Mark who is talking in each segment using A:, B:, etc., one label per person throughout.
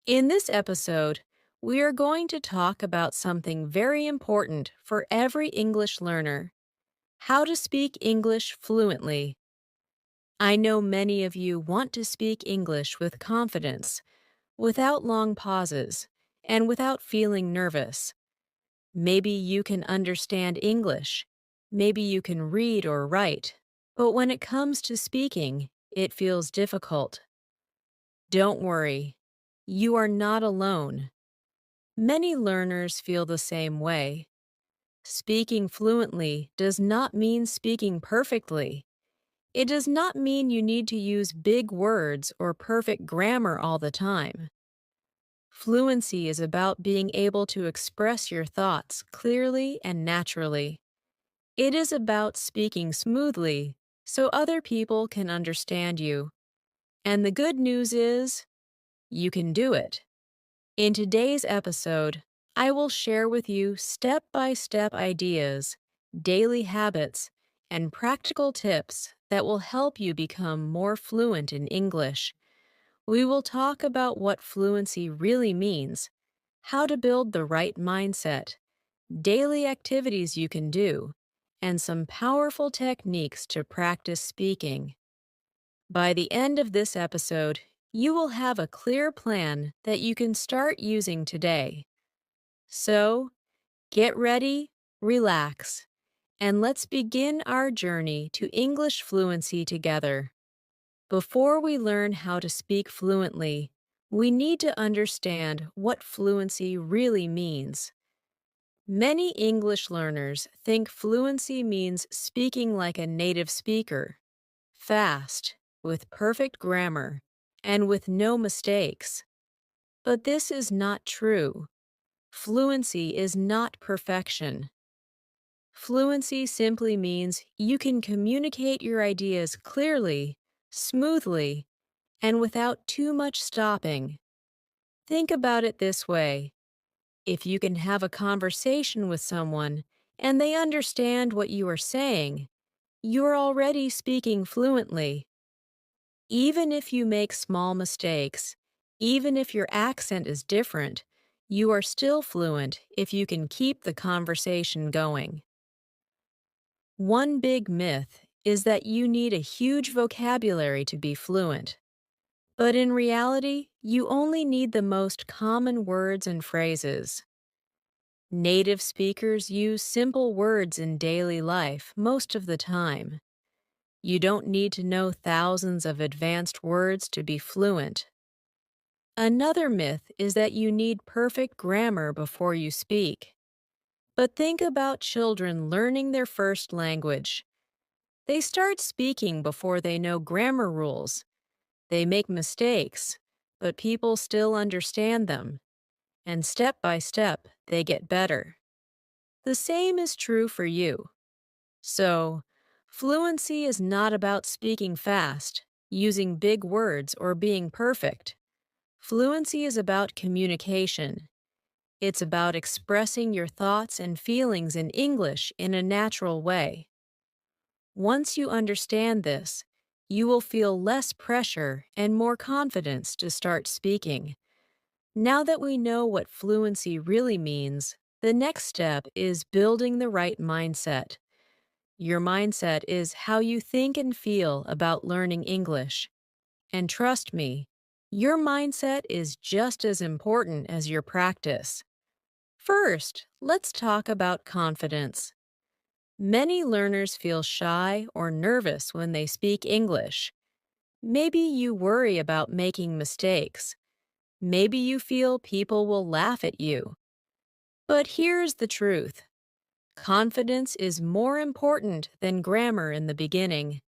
A: In this episode, we are going to talk about something very important for every English learner: how to speak English fluently. I know many of you want to speak English with confidence, without long pauses, and without feeling nervous. Maybe you can understand English, maybe you can read or write, but when it comes to speaking, it feels difficult. Don't worry, you are not alone. Many learners feel the same way. Speaking fluently does not mean speaking perfectly. It does not mean you need to use big words or perfect grammar all the time. Fluency is about being able to express your thoughts clearly and naturally. It is about speaking smoothly so other people can understand you. And the good news is, you can do it. In today's episode, I will share with you step-by-step ideas, daily habits, and practical tips that will help you become more fluent in English. We will talk about what fluency really means, how to build the right mindset, daily activities you can do, and some powerful techniques to practice speaking. By the end of this episode, you will have a clear plan that you can start using today. So, get ready, relax, and let's begin our journey to English fluency together. Before we learn how to speak fluently, we need to understand what fluency really means. Many English learners think fluency means speaking like a native speaker, fast, with perfect grammar, and with no mistakes. But this is not true. Fluency is not perfection. Fluency simply means you can communicate your ideas clearly, smoothly, and without too much stopping. Think about it this way: if you can have a conversation with someone and they understand what you are saying, you are already speaking fluently. Even if you make small mistakes, even if your accent is different, you are still fluent if you can keep the conversation going. One big myth is that you need a huge vocabulary to be fluent. But in reality, you only need the most common words and phrases. Native speakers use simple words in daily life most of the time. You don't need to know thousands of advanced words to be fluent. Another myth is that you need perfect grammar before you speak. But think about children learning their first language. They start speaking before they know grammar rules. They make mistakes, but people still understand them. And step by step, they get better. The same is true for you. So, fluency is not about speaking fast, using big words, or being perfect. Fluency is about communication. It's about expressing your thoughts and feelings in English in a natural way. Once you understand this, you will feel less pressure and more confidence to start speaking. Now that we know what fluency really means, the next step is building the right mindset. Your mindset is how you think and feel about learning English. And trust me, your mindset is just as important as your practice. First, let's talk about confidence. Many learners feel shy or nervous when they speak English. Maybe you worry about making mistakes. Maybe you feel people will laugh at you. But here's the truth: confidence is more important than grammar in the beginning.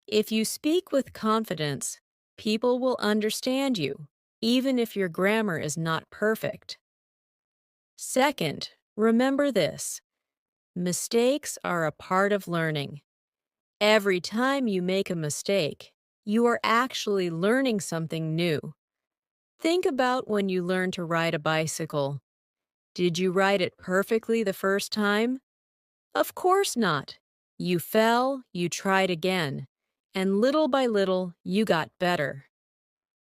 A: If you speak with confidence, people will understand you, even if your grammar is not perfect. Second, remember this: mistakes are a part of learning. Every time you make a mistake, you are actually learning something new. Think about when you learned to ride a bicycle. Did you ride it perfectly the first time? Of course not. You fell, you tried again, and little by little, you got better.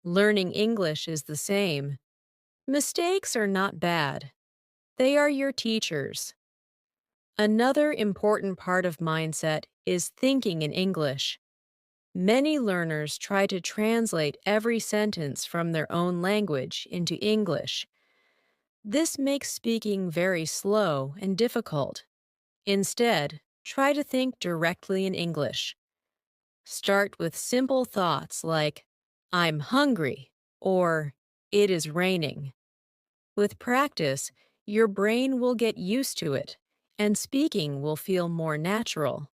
A: Learning English is the same. Mistakes are not bad. They are your teachers. Another important part of mindset is thinking in English. Many learners try to translate every sentence from their own language into English. This makes speaking very slow and difficult. Instead, try to think directly in English. Start with simple thoughts like, I'm hungry, or it is raining. With practice, your brain will get used to it, and speaking will feel more natural.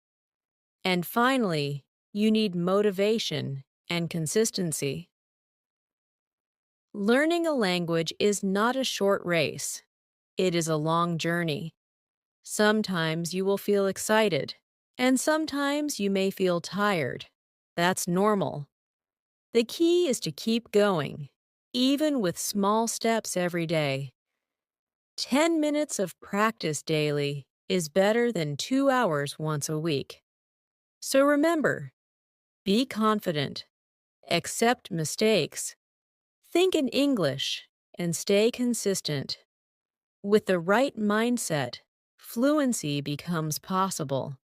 A: And finally, you need motivation and consistency. Learning a language is not a short race. It is a long journey. Sometimes you will feel excited, and sometimes you may feel tired. That's normal. The key is to keep going, even with small steps every day. 10 minutes of practice daily is better than 2 hours once a week. So remember, be confident, accept mistakes, think in English, and stay consistent. With the right mindset, fluency becomes possible.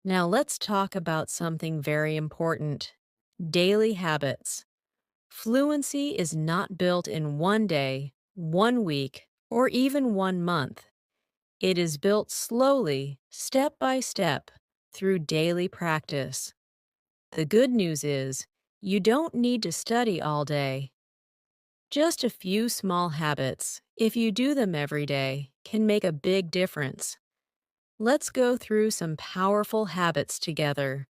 A: Now let's talk about something very important: daily habits. Fluency is not built in one day, 1 week, or even 1 month. It is built slowly, step by step, through daily practice. The good news is, you don't need to study all day. Just a few small habits, if you do them every day, can make a big difference. Let's go through some powerful habits together.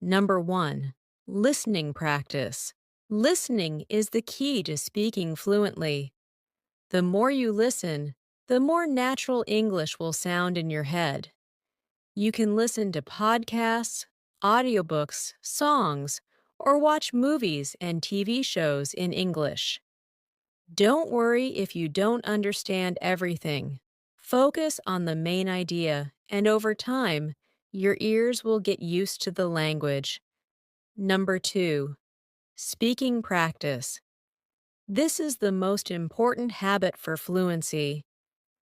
A: Number 1, listening practice. Listening is the key to speaking fluently. The more you listen, the more natural English will sound in your head. You can listen to podcasts, audiobooks, songs, or watch movies and TV shows in English. Don't worry if you don't understand everything. Focus on the main idea, and over time, your ears will get used to the language. Number 2, speaking practice. This is the most important habit for fluency.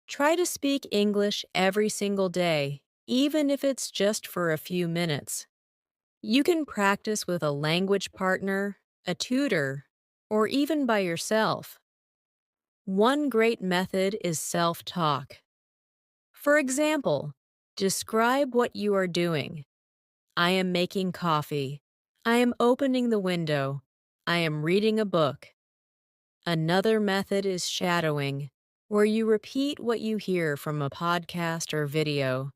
A: Try to speak English every single day, even if it's just for a few minutes. You can practice with a language partner, a tutor, or even by yourself. One great method is self-talk. For example, describe what you are doing. I am making coffee. I am opening the window. I am reading a book. Another method is shadowing, where you repeat what you hear from a podcast or video.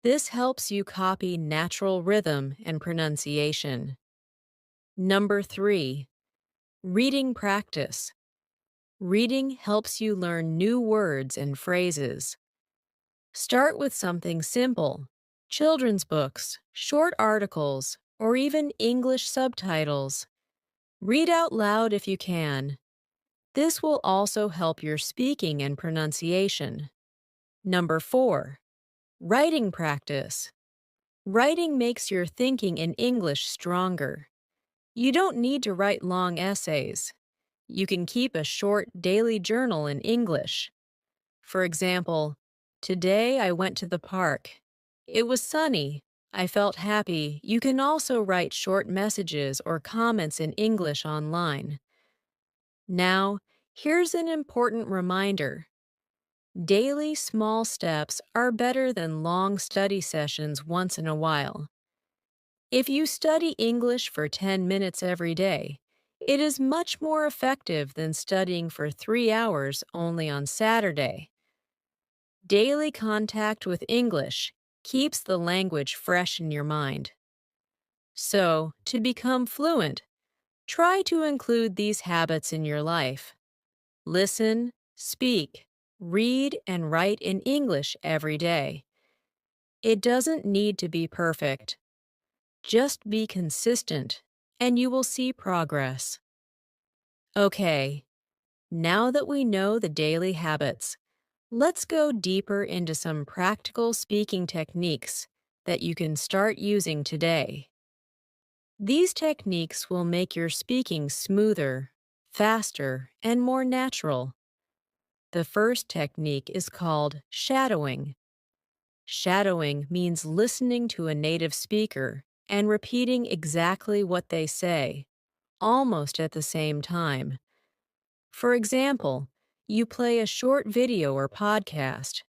A: This helps you copy natural rhythm and pronunciation. Number 3, reading practice. Reading helps you learn new words and phrases. Start with something simple: children's books, short articles, or even English subtitles. Read out loud if you can. This will also help your speaking and pronunciation. Number 4, writing practice. Writing makes your thinking in English stronger. You don't need to write long essays. You can keep a short daily journal in English. For example, today I went to the park. It was sunny. I felt happy. You can also write short messages or comments in English online. Now, here's an important reminder. Daily small steps are better than long study sessions once in a while. If you study English for 10 minutes every day, it is much more effective than studying for 3 hours only on Saturday. Daily contact with English keeps the language fresh in your mind. So, to become fluent, try to include these habits in your life. Listen, speak, read, and write in English every day. It doesn't need to be perfect. Just be consistent, and you will see progress. Okay, now that we know the daily habits, let's go deeper into some practical speaking techniques that you can start using today. These techniques will make your speaking smoother, faster, and more natural. The first technique is called shadowing. Shadowing means listening to a native speaker and repeating exactly what they say, almost at the same time. For example, you play a short video or podcast,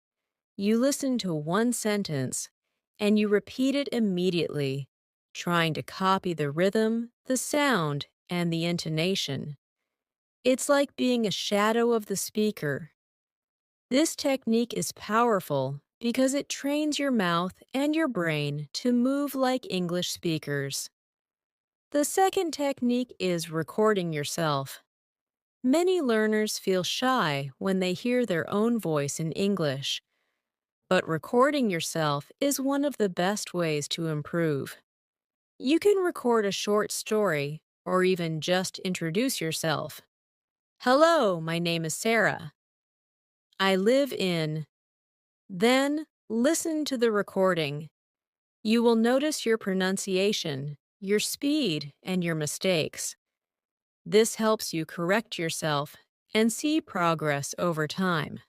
A: you listen to one sentence, and you repeat it immediately, trying to copy the rhythm, the sound, and the intonation. It's like being a shadow of the speaker. This technique is powerful because it trains your mouth and your brain to move like English speakers. The second technique is recording yourself. Many learners feel shy when they hear their own voice in English, but recording yourself is one of the best ways to improve. You can record a short story or even just introduce yourself. Hello, my name is Sarah. I live in. Then listen to the recording. You will notice your pronunciation, your speed, and your mistakes. This helps you correct yourself and see progress over time.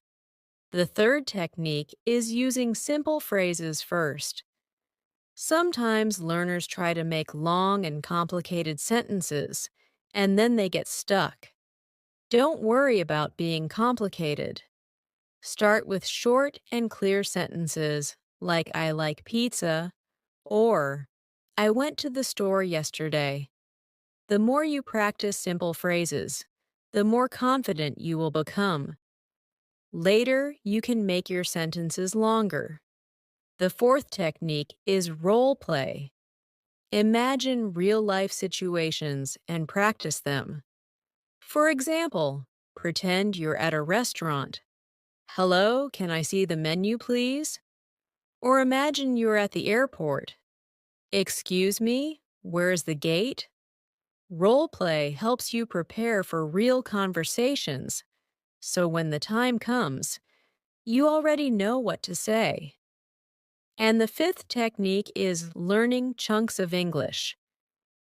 A: The third technique is using simple phrases first. Sometimes learners try to make long and complicated sentences, and then they get stuck. Don't worry about being complicated. Start with short and clear sentences like I like pizza or I went to the store yesterday. The more you practice simple phrases, the more confident you will become. Later, you can make your sentences longer. The fourth technique is role play. Imagine real-life situations and practice them. For example, pretend you're at a restaurant. Hello, can I see the menu, please? Or imagine you're at the airport. Excuse me, where's the gate? Role play helps you prepare for real conversations, so when the time comes, you already know what to say. And the fifth technique is learning chunks of English.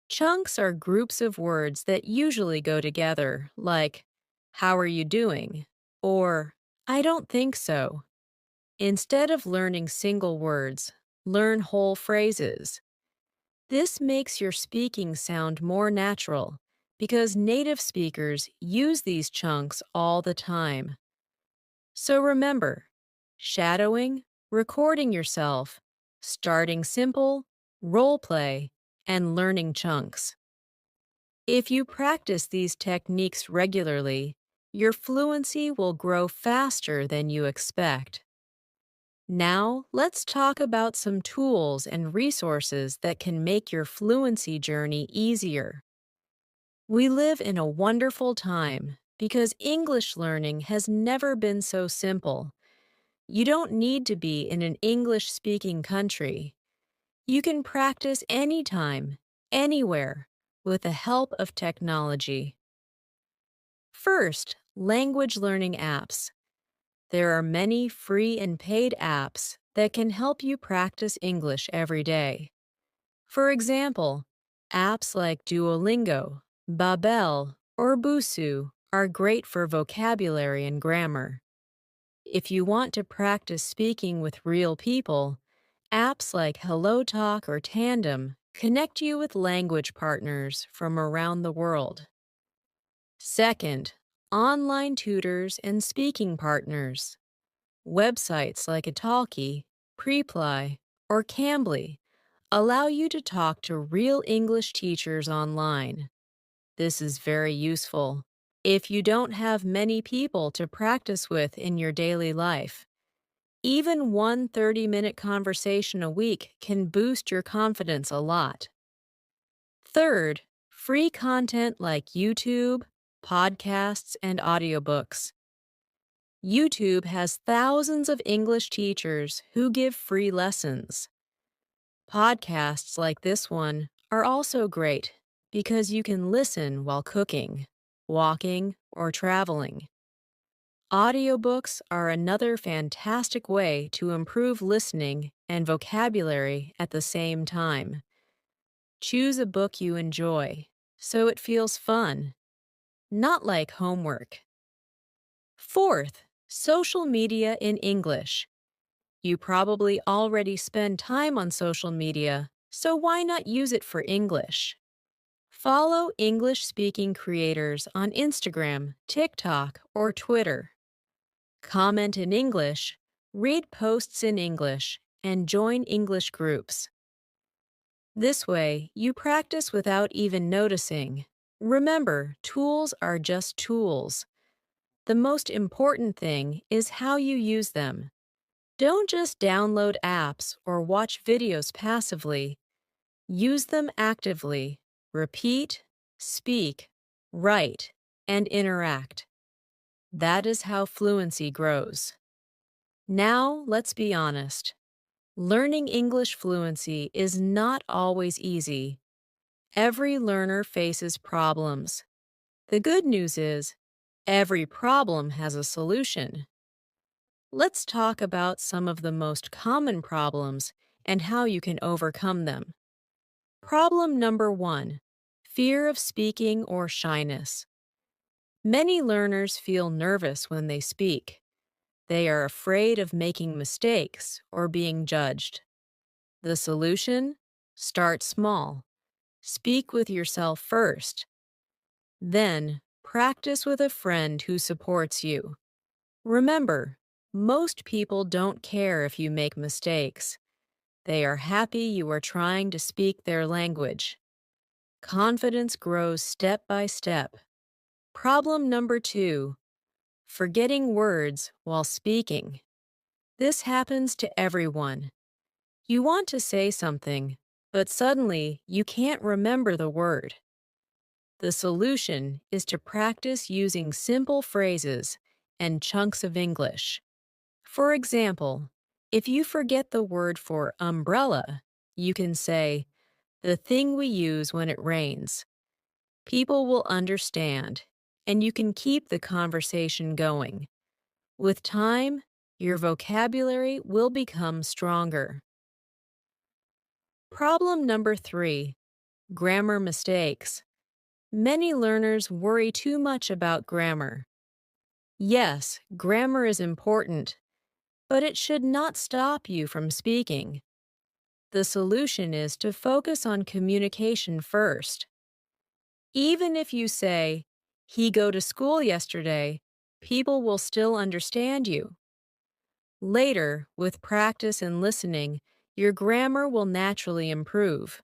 A: Chunks are groups of words that usually go together, like, how are you doing? Or, I don't think so. Instead of learning single words, learn whole phrases. This makes your speaking sound more natural because native speakers use these chunks all the time. So remember, shadowing, recording yourself, starting simple, role play, and learning chunks. If you practice these techniques regularly, your fluency will grow faster than you expect. Now, let's talk about some tools and resources that can make your fluency journey easier. We live in a wonderful time because English learning has never been so simple. You don't need to be in an English-speaking country. You can practice anytime, anywhere, with the help of technology. First, language learning apps. There are many free and paid apps that can help you practice English every day. For example, apps like Duolingo, Babel, or Busuu are great for vocabulary and grammar. If you want to practice speaking with real people, apps like HelloTalk or Tandem connect you with language partners from around the world. Second, online tutors and speaking partners. Websites like Italki, Preply, or Cambly allow you to talk to real English teachers online. This is very useful if you don't have many people to practice with in your daily life. Even one 30-minute conversation a week can boost your confidence a lot. Third, free content like YouTube, podcasts, and audiobooks. YouTube has thousands of English teachers who give free lessons. Podcasts like this one are also great because you can listen while cooking, walking, or traveling. Audiobooks are another fantastic way to improve listening and vocabulary at the same time. Choose a book you enjoy, so it feels fun. not like homework. Fourth, social media in English. You probably already spend time on social media, so why not use it for English? Follow English speaking creators on Instagram, TikTok, or Twitter. Comment in English, read posts in English, and join English groups. This way, you practice without even noticing. Remember, tools are just tools. The most important thing is how you use them. Don't just download apps or watch videos passively. Use them actively. Repeat, speak, write, and interact. That is how fluency grows. Now, let's be honest. Learning English fluency is not always easy. Every learner faces problems. The good news is, every problem has a solution. Let's talk about some of the most common problems and how you can overcome them. Problem number 1, fear of speaking or shyness. Many learners feel nervous when they speak. They are afraid of making mistakes or being judged. The solution? Start small. Speak with yourself first. Then, practice with a friend who supports you. Remember, most people don't care if you make mistakes. They are happy you are trying to speak their language. Confidence grows step by step. Problem number 2, forgetting words while speaking. This happens to everyone. You want to say something, but suddenly you can't remember the word. The solution is to practice using simple phrases and chunks of English. For example, if you forget the word for umbrella, you can say, the thing we use when it rains. People will understand, and you can keep the conversation going. With time, your vocabulary will become stronger. Problem number 3, grammar mistakes. Many learners worry too much about grammar. Yes, grammar is important, but it should not stop you from speaking. The solution is to focus on communication first. Even if you say, he go to school yesterday, people will still understand you. Later, with practice and listening, your grammar will naturally improve.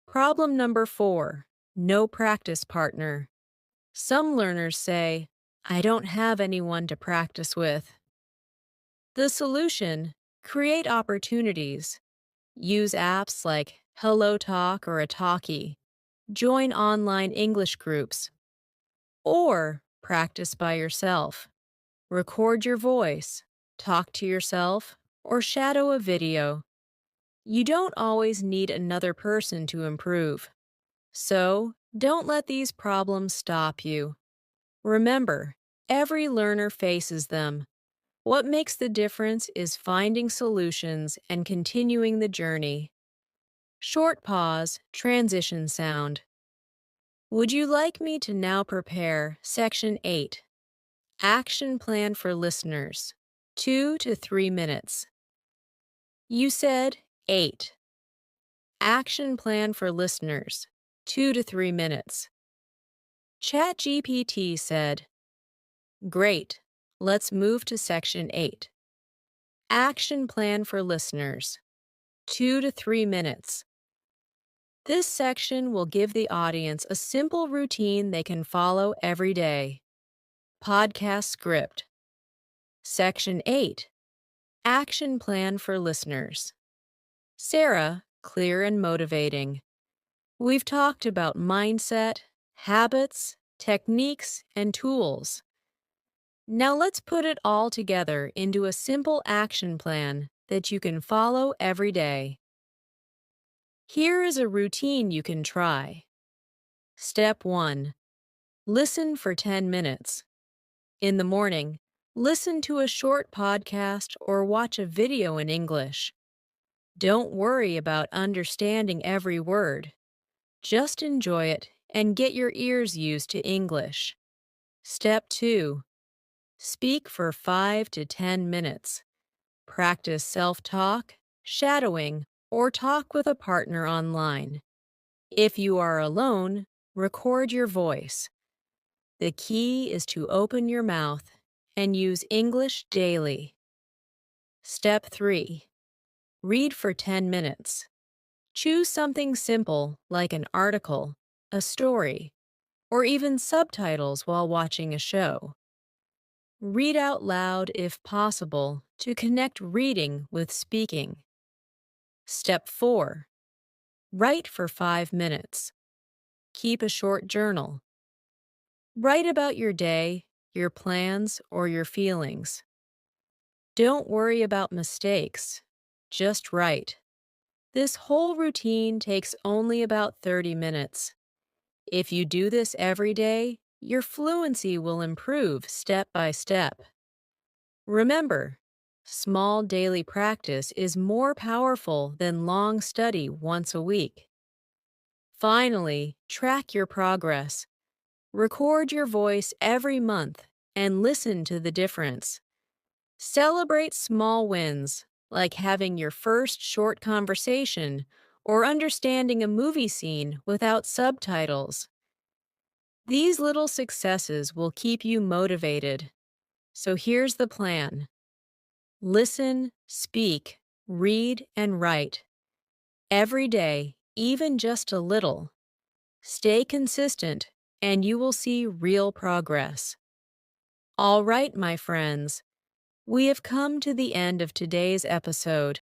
A: Problem number 4, no practice partner. Some learners say, I don't have anyone to practice with. The solution, create opportunities. Use apps like Hello Talk or Italki. Join online English groups. Or practice by yourself. Record your voice, talk to yourself, or shadow a video. You don't always need another person to improve. So, don't let these problems stop you. Remember, every learner faces them. What makes the difference is finding solutions and continuing the journey. Short pause, transition sound. Would you like me to now prepare Section 8? Action plan for listeners. 2 to 3 minutes. You said 8. Action plan for listeners. 2 to 3 minutes. ChatGPT said, great, let's move to Section 8. Action plan for listeners. 2 to 3 minutes. This section will give the audience a simple routine they can follow every day. Podcast script. Section 8. Action plan for listeners. Sarah, clear and motivating. We've talked about mindset, habits, techniques, and tools. Now let's put it all together into a simple action plan that you can follow every day. Here is a routine you can try. Step 1. Listen for 10 minutes. In the morning, listen to a short podcast or watch a video in English. Don't worry about understanding every word. Just enjoy it and get your ears used to English. Step 2. Speak for 5 to 10 minutes. Practice self-talk, shadowing, or talk with a partner online. If you are alone, record your voice. The key is to open your mouth and use English daily. Step 3. Read for 10 minutes. Choose something simple like an article, a story, or even subtitles while watching a show. Read out loud if possible to connect reading with speaking. Step 4. Write for 5 minutes. Keep a short journal. Write about your day, your plans, or your feelings. Don't worry about mistakes. Just write. This whole routine takes only about 30 minutes. If you do this every day, your fluency will improve step by step. Remember, small daily practice is more powerful than long study once a week. Finally, track your progress. Record your voice every month and listen to the difference. Celebrate small wins, like having your first short conversation or understanding a movie scene without subtitles. These little successes will keep you motivated. So here's the plan. Listen, speak, read, and write. Every day, even just a little. Stay consistent, and you will see real progress. All right, my friends. We have come to the end of today's episode.